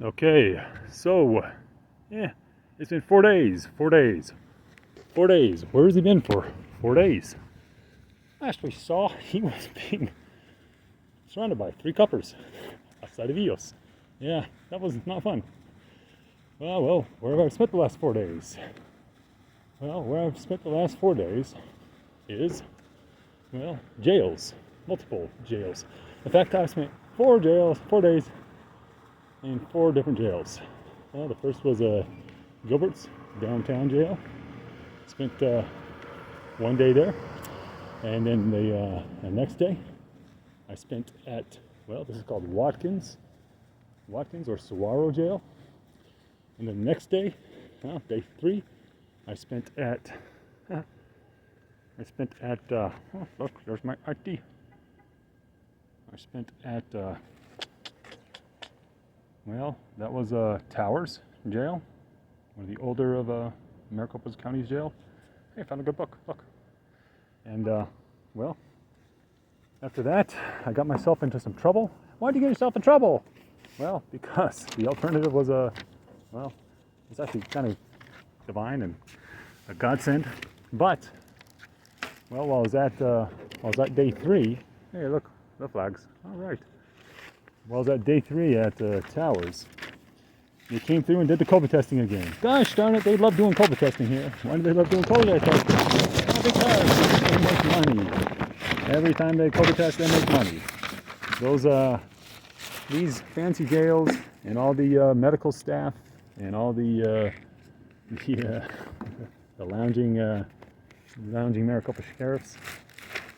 Okay, so yeah, it's been 4 days. 4 days. 4 days. Where has he been for 4 days? Last we saw, he was being surrounded by three coppers outside of Eos. Yeah, that was not fun. Well, where have I spent the last 4 days? Well, where I've spent the last 4 days is, well, jails, multiple jails. In fact, I spent 4 days in 4 different jails. Well, the first was Gilbert's downtown jail. Spent 1 day there, and then the next day I spent at, well, this is called Watkins or Saguaro jail. And then the next day, day 3, I spent at oh, look, there's my ID. I spent at well, that was Towers jail, one of the older of Maricopa County's jail. Hey, I found a good book. Look. And well, after that, I got myself into some trouble. Why'd you get yourself in trouble? Well, because the alternative was well, it's actually kind of divine and a godsend. But well, while I was at day 3, hey, look, the flags. All right. While I was at day 3 at Towers, they came through and did the COVID testing again. Gosh darn it, they love doing COVID testing here. Why do they love doing COVID testing? Well, because they make money. Every time they COVID test, they make money. These fancy jails and all the medical staff and all the lounging Maricopa sheriffs,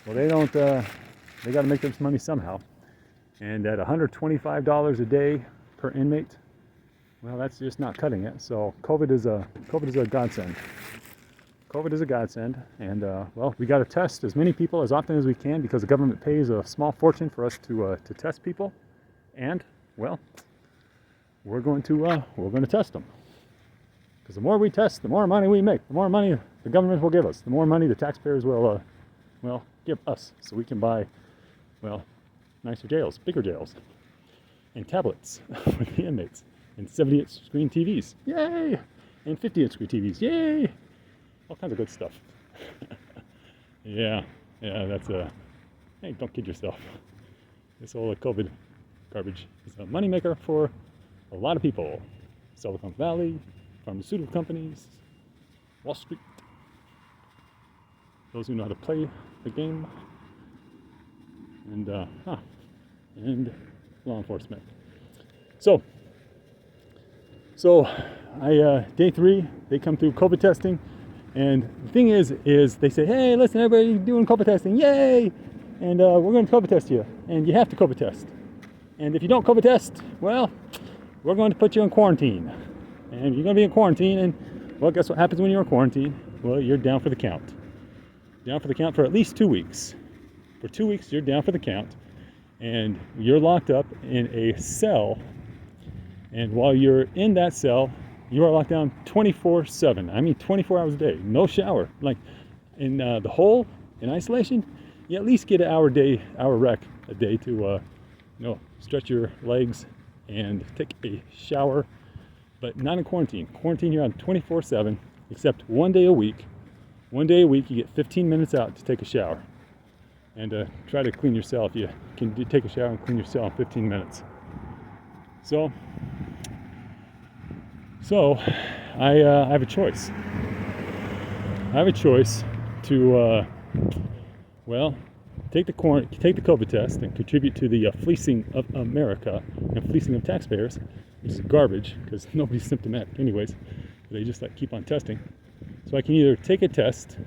well, they don't. They got to make this money somehow. And at $125 a day per inmate, well, that's just not cutting it. So COVID is a godsend. COVID is a godsend, and well, we got to test as many people as often as we can because the government pays a small fortune for us to test people, and well, we're going to test them because the more we test, the more money we make. The more money the government will give us. The more money the taxpayers will give us, so we can buy, well, nicer jails, bigger jails, and tablets for the inmates, and 70-inch screen TVs, yay! And 50-inch screen TVs, yay! All kinds of good stuff. yeah, that's hey, don't kid yourself. This whole COVID garbage is a moneymaker for a lot of people. Silicon Valley, pharmaceutical companies, Wall Street, those who know how to play the game, and law enforcement. So I day 3, they come through COVID testing, and the thing is they say, hey, listen, everybody doing COVID testing, yay! And we're going to COVID test you, and you have to COVID test. And if you don't COVID test, well, we're going to put you in quarantine. And you're going to be in quarantine, and well, guess what happens when you're in quarantine? Well, you're down for the count. Down for the count for at least 2 weeks. For 2 weeks, you're down for the count, and you're locked up in a cell. And while you're in that cell, you are locked down 24/7. I mean, 24 hours a day. No shower. Like in the hole, in isolation, you at least get an hour rec a day to stretch your legs and take a shower. But not in quarantine. Quarantine, you're on 24/7, except 1 day a week. 1 day a week, you get 15 minutes out to take a shower. And try to clean your cell if you can take a shower and clean your cell in 15 minutes. So I have a choice. I have a choice to, well, take the COVID test and contribute to the fleecing of America and fleecing of taxpayers, which is garbage because nobody's symptomatic anyways. They just keep on testing. So I can either take a test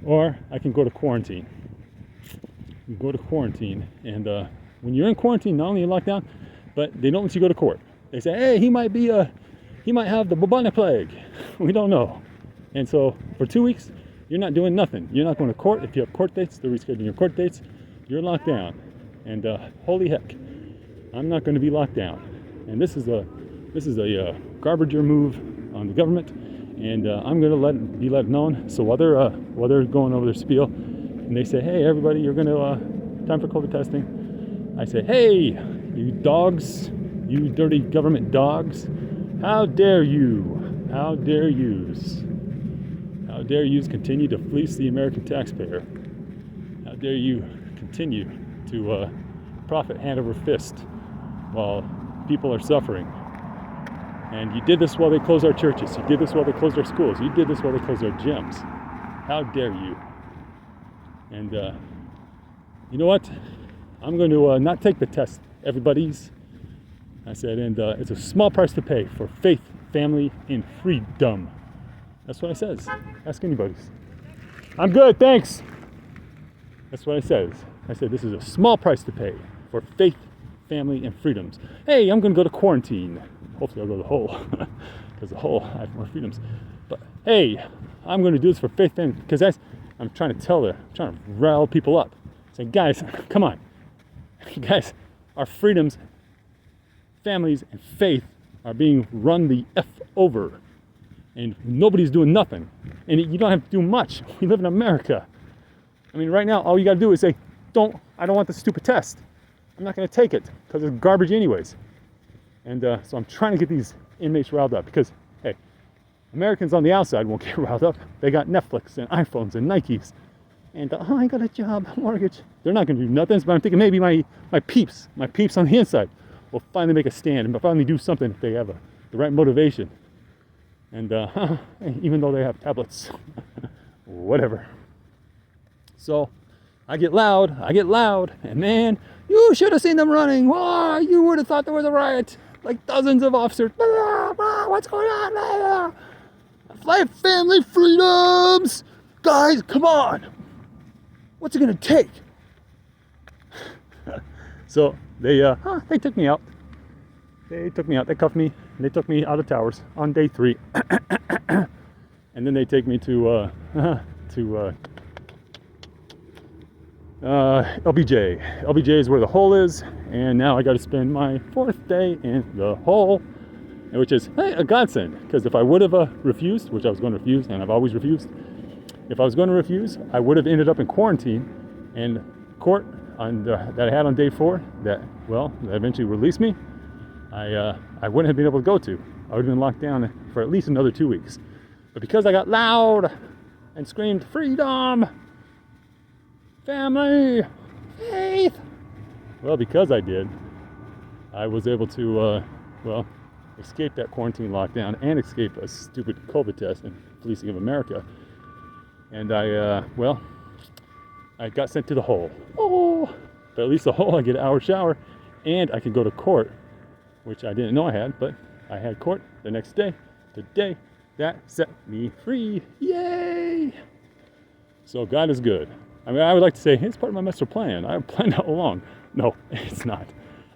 or I can go to quarantine. Go to quarantine, and when you're in quarantine, not only are you locked down, but they don't let you go to court. They say, hey, he might have the bubonic plague. We don't know. And so for 2 weeks, you're not doing nothing. You're not going to court. If you have court dates, they're rescheduling your court dates. You're locked down. And holy heck, I'm not going to be locked down. And this is a garbager move on the government, and I'm going to be let known. So while they're going over their spiel, and they say, hey, everybody, you're going to time for COVID testing. I say, hey, you dogs, You dirty government dogs. How dare you? How dare yous? How dare yous continue to fleece the American taxpayer? How dare you continue to profit hand over fist while people are suffering? And you did this while they closed our churches. You did this while they closed our schools. You did this while they closed our gyms. How dare you? And you know what? I'm going to not take the test, everybody's. I said, and it's a small price to pay for faith, family, and freedom. That's what I says. Ask anybody's. I'm good, thanks. That's what I says. I said, this is a small price to pay for faith, family, and freedoms. Hey, I'm going to go to quarantine. Hopefully I'll go to the hole. Because the hole, I have more freedoms. But hey, I'm going to do this for faith, family. Because I'm trying to rile people up. Saying, guys, come on. Guys, our freedoms, families, and faith are being run the F over. And nobody's doing nothing. And you don't have to do much. We live in America. I mean, right now, all you got to do is say, I don't want the stupid test. I'm not going to take it because it's garbage anyways. And so I'm trying to get these inmates riled up because, hey, Americans on the outside won't get riled up. They got Netflix and iPhones and Nikes. And, I got a job, mortgage. They're not going to do nothing, but I'm thinking maybe my peeps on the inside will finally make a stand and finally do something if they have the right motivation. And even though they have tablets, whatever. So I get loud, and man, you should have seen them running. Whoa, you would have thought there was a riot. Like dozens of officers. What's going on? Flight family freedoms! Guys, come on! What's it gonna take? So they took me out. They cuffed me, and they took me out of Towers on day 3. And then they take me to LBJ. LBJ is where the hole is, and now I got to spend my 4th day in the hole, which is, hey, a godsend. Because if I would have refused, which I was going to refuse, and I've always refused, if I was going to refuse, I would have ended up in quarantine. And court that I had on day 4, that eventually released me, I wouldn't have been able to go to. I would have been locked down for at least another 2 weeks. But because I got loud and screamed, freedom, family, faith, well, because I did, I was able to, escape that quarantine lockdown and escape a stupid COVID test and policing of America. And I got sent to the hole. Oh, but at least the hole, I get an hour shower, and I can go to court, which I didn't know I had, but I had court the next day. Today, that set me free. Yay! So God is good. I mean, I would like to say, it's part of my master plan. I planned all along. No, it's not.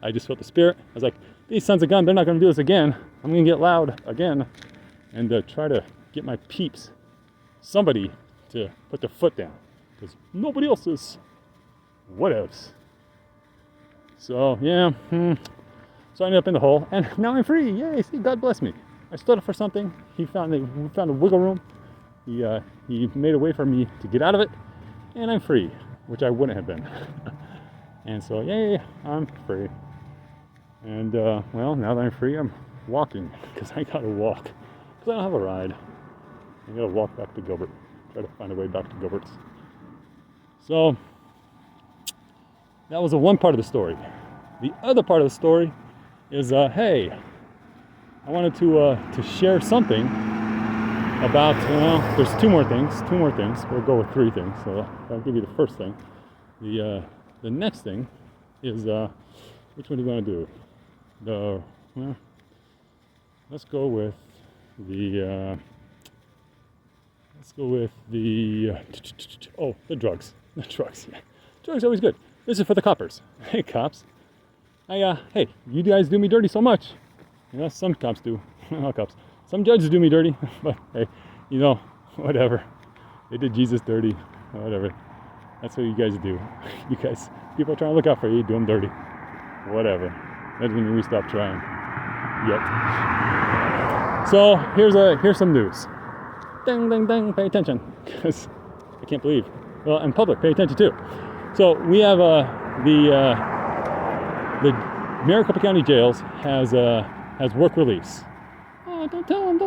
I just felt the spirit. I was like, these sons of guns, they're not going to do this again. I'm going to get loud again and try to get my peeps, somebody to put their foot down. Because nobody else is. What else? So, yeah. So I ended up in the hole, and now I'm free. Yay, see, God bless me. I stood up for something. We found a wiggle room. He made a way for me to get out of it, and I'm free, which I wouldn't have been. And so, yay, I'm free. And, now that I'm free, I'm walking, because I gotta walk. Because I don't have a ride. I gotta walk back to Gilbert. Try to find a way back to Gilbert's. So, that was the one part of the story. The other part of the story is, hey, I wanted to share something about, there's two more things. We'll go with 3 things, so I'll give you the first thing. The next thing is, which one do you want to do? Let's go with the drugs. The drugs, yeah. Drugs are always good. This is for the coppers. Hey, cops. Hey, you guys do me dirty so much. Some cops do. Not cops. Some judges do me dirty. But, hey, whatever. They did Jesus dirty. Whatever. That's what you guys do. You guys, people are trying to look out for you. You do them dirty. Whatever. That doesn't mean we stop trying. Yet. So, here's some news. Ding, ding, ding. Pay attention. Because I can't believe. Well, and public, pay attention too. So we have the Maricopa County Jails has work release. Oh, don't tell them.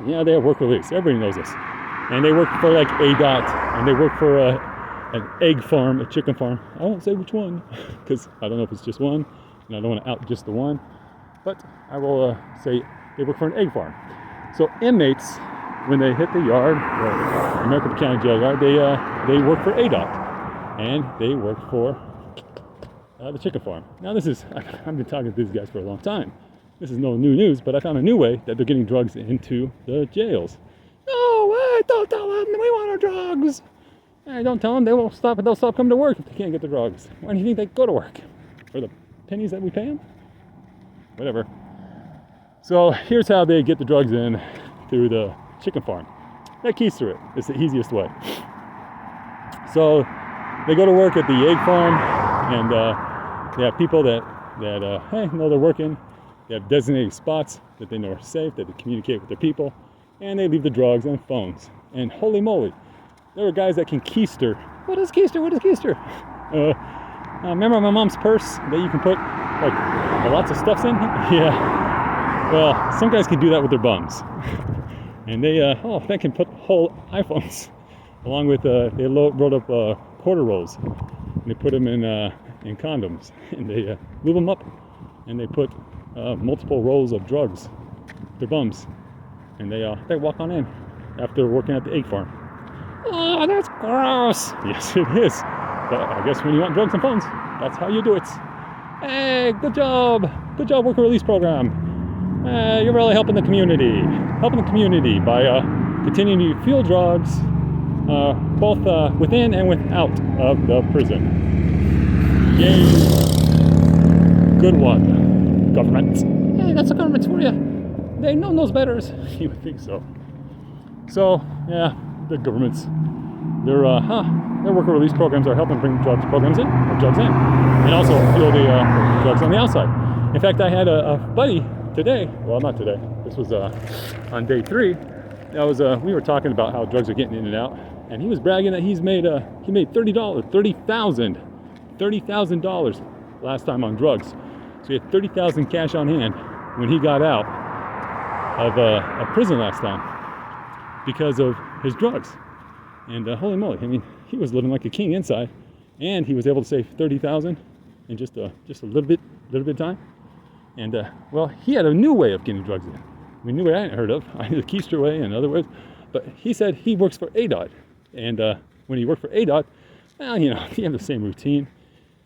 Yeah, they have work release. Everybody knows this. And they work for like ADOT, and they work for an egg farm, a chicken farm. I won't say which one, because I don't know if it's just one, and I don't want to out just the one. But I will say they work for an egg farm. So inmates, when they hit the yard, or Maricopa County Jail yard, they work for ADOT, and they work for the chicken farm. Now this is, I've been talking to these guys for a long time. This is no new news, but I found a new way that they're getting drugs into the jails. No, don't tell them, we want our drugs. Hey, don't tell them, they'll stop coming to work if they can't get the drugs. Why do you think they go to work? For the pennies that we pay them? Whatever. So here's how they get the drugs in through the chicken farm. That keister it. It's the easiest way. So they go to work at the egg farm, and they have people that hey, know they're working. They have designated spots that they know are safe, that they communicate with their people, and they leave the drugs on phones. And holy moly, there are guys that can keister. What is keister? Remember my mom's purse that you can put like lots of stuffs in? Yeah. Well, some guys can do that with their bums. And they can put whole iPhones along with they rolled up quarter rolls, and they put them in condoms, and they move them up, and they put multiple rolls of drugs, their bums, and they walk on in after working at the egg farm. Oh, that's gross. Yes, it is. But I guess when you want drugs and phones, that's how you do it. Hey, good job worker release program. You're really helping the community by continuing to fuel drugs both within and without of the prison. Yay! Good one, government. Hey, that's the government for you. They know those betters. You would think so. So yeah, the governments, their worker release programs are helping bring drugs in, and also fuel the drugs on the outside. In fact, I had a buddy today. Well, not today. This was on day 3. We were talking about how drugs are getting in and out, and he was bragging that he made $30,000 last time on drugs. So he had $30,000 cash on hand when he got out of prison last time because of his drugs. And holy moly, I mean, he was living like a king inside, and he was able to save $30,000 in just a little bit of time. And well, he had a new way of getting drugs in. I mean, new way I hadn't heard of. I knew the keister way and other ways, but he said he works for ADOT, and when you work for ADOT, well, you know, you have the same routine,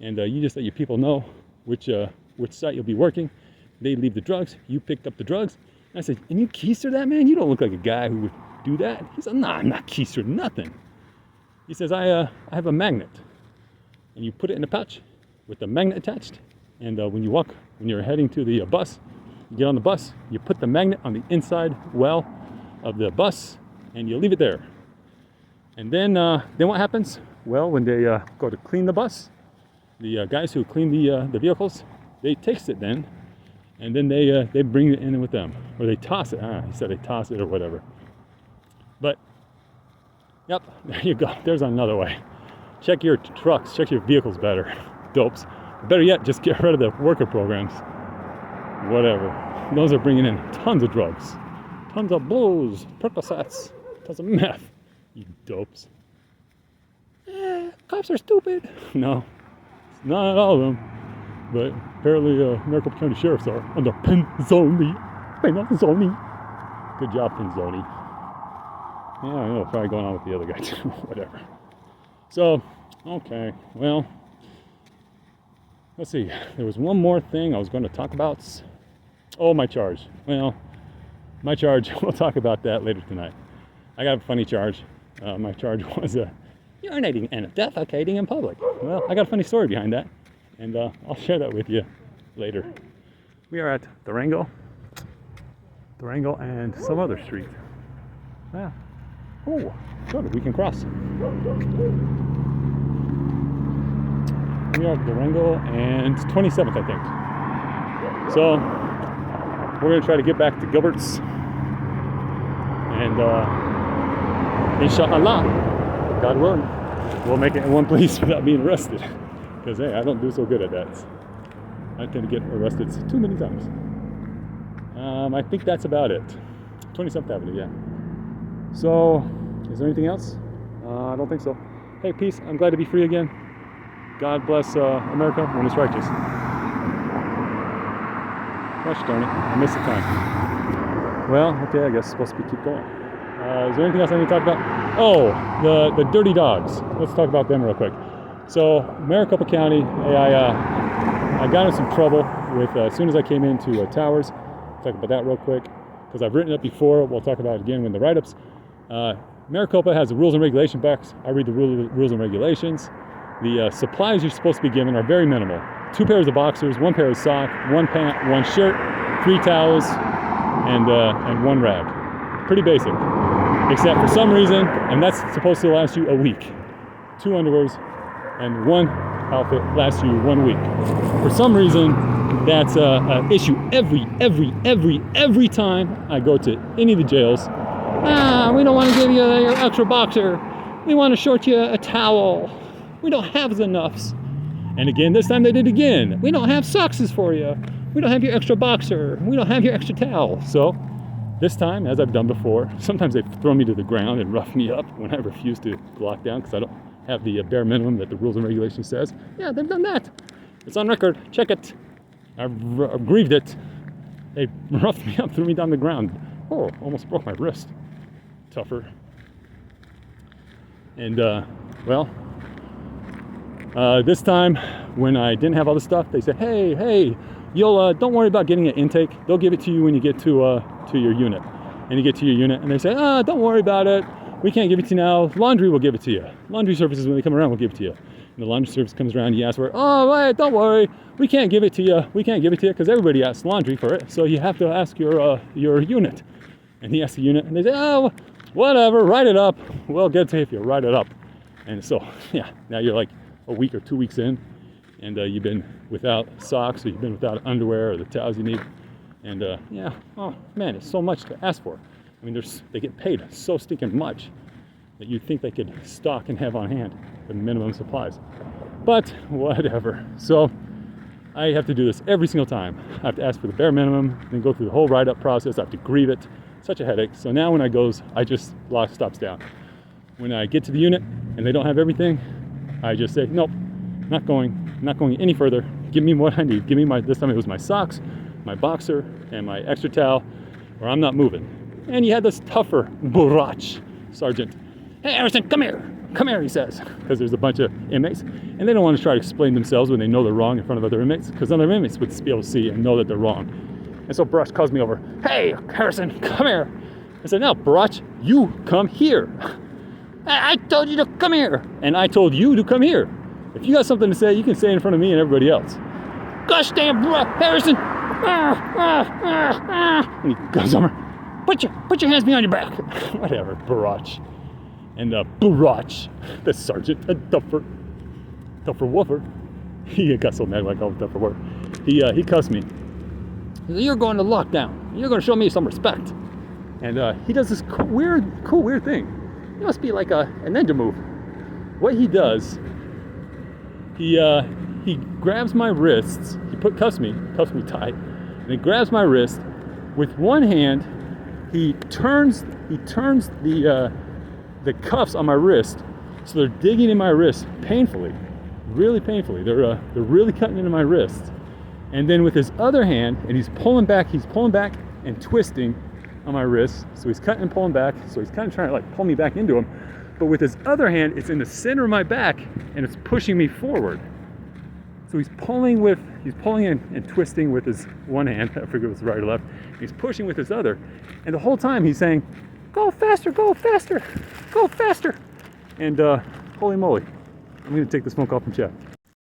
and you just let your people know which site you'll be working. They leave the drugs, you picked up the drugs. And I said, and you keister that, man? You don't look like a guy who would do that. He said, nah, I'm not keistering nothing. He says, I have a magnet, and you put it in a pouch with the magnet attached, and when you're heading to the bus, you get on the bus, you put the magnet on the inside well of the bus, and you leave it there. And then what happens? Well, when they go to clean the bus, the guys who clean the vehicles, they taste it then, and then they bring it in with them, or they toss it. He said they toss it or whatever. But yep, there you go. There's another way. Check your trucks, check your vehicles better, dopes. Better yet, just get rid of the worker programs. Whatever. Those are bringing in tons of drugs, tons of booze, Percocets, tons of meth. You dopes. Cops are stupid. No, not all of them, but apparently Maricopa County Sheriffs are under Penzoni. Good job, Penzoni. Yeah, I know, probably going on with the other guy too. Whatever. So, okay, well, let's see. There was one more thing I was going to talk about. Oh, my charge. Well, my charge, we'll talk about that later tonight. I got a funny charge. My charge was urinating and defecating in public. Well, I got a funny story behind that, and I'll share that with you later. We are at Durango and some other street. Yeah. Oh, good, we can cross. We are at Durango and 27th, I think. So, we're going to try to get back to Gilbert's. And, inshallah, God willing, we'll make it in one place without being arrested. Because, hey, I don't do so good at that. I I tend to get arrested too many times. I think that's about it. 27th Avenue, yeah. So, is there anything else? I don't think so. Hey, peace. I'm glad to be free again. God bless America when it's righteous. Gosh darn it, I missed the time. Well, okay, I guess it's supposed to be keep going. Is there anything else I need to talk about? Oh, the dirty dogs. Let's talk about them real quick. So, Maricopa County, I got in some trouble with as soon as I came into Towers. Talk about that real quick because I've written it before. We'll talk about it again when the write-ups. Maricopa has the rules and regulation books. I read the rules and regulations. The supplies you're supposed to be given are very minimal. 2 pairs of boxers, 1 pair of sock, 1 pant, 1 shirt, 3 towels, and 1 rag. Pretty basic. Except for some reason, and that's supposed to last you a week. 2 underwears and 1 outfit lasts you 1 week. For some reason, that's an issue every time I go to any of the jails. We don't want to give you your extra boxer. We want to short you a towel. We don't have enough. And again, this time they did again. We don't have socks for you. We don't have your extra boxer. We don't have your extra towel. So this time, as I've done before, sometimes they throw me to the ground and rough me up when I refuse to lock down because I don't have the bare minimum that the rules and regulations says. Yeah, they've done that. It's on record. Check it. I've grieved it. They roughed me up, threw me down the ground. Oh, almost broke my wrist. Tougher. And, this time when I didn't have all the stuff, they said, hey, you'll don't worry about getting an intake. They'll give it to you when you get to your unit. And you get to your unit, and they say, don't worry about it. We can't give it to you now. Laundry will give it to you. Laundry services, when they come around, will give it to you. And the laundry service comes around, you ask for it. Oh, wait, don't worry. We can't give it to you. We can't give it to you because everybody asks laundry for it. So you have to ask your unit. And he asks the unit, and they say, oh, whatever, write it up. We'll get to you if you write it up. And so, yeah, now you're like a week or 2 weeks in, and you've been without socks, or you've been without underwear or the towels you need. And yeah, oh man, it's so much to ask for. I mean, they get paid so stinking much that you'd think they could stock and have on hand the minimum supplies. But whatever. So I have to do this every single time. I have to ask for the bare minimum, then go through the whole write-up process. I have to grieve it. Such a headache. So now when I goes, I just lock stops down. When I get to the unit and they don't have everything, I just say, nope, not going any further. Give me what I need. Give me this time it was my socks, my boxer, and my extra towel, or I'm not moving. And you had this tougher Burach sergeant. Hey, Harrison, come here, he says, because there's a bunch of inmates, and they don't want to try to explain themselves when they know they're wrong in front of other inmates, because other inmates would be able to see and know that they're wrong. And so Burach calls me over. Hey, Harrison, come here. I said, no, Burach, you come here. I told you to come here. And I told you to come here. If you got something to say, you can say it in front of me and everybody else. Gosh damn, Harrison. And he goes over. Put your hands behind your back. Whatever, Burach. And Burach, the sergeant, a Duffer Woofer. He got so mad when I called him Duffer Woofer. He cussed me. He said, you're going to lockdown. You're going to show me some respect. And he does this cool weird thing. It must be like a ninja move. What he does, he grabs my wrists. He cuffs me tight, and he grabs my wrist. With one hand, he turns the cuffs on my wrist, so they're digging in my wrist painfully, really painfully. They're really cutting into my wrist. And then with his other hand, and he's pulling back and twisting on my wrist. So he's cutting and pulling back. So he's kind of trying to like pull me back into him. But with his other hand, it's in the center of my back and it's pushing me forward. So he's pulling and twisting with his one hand. I forget if it's right or left. He's pushing with his other. And the whole time he's saying, go faster, go faster, go faster. And holy moly, I'm going to take this phone call from Chad.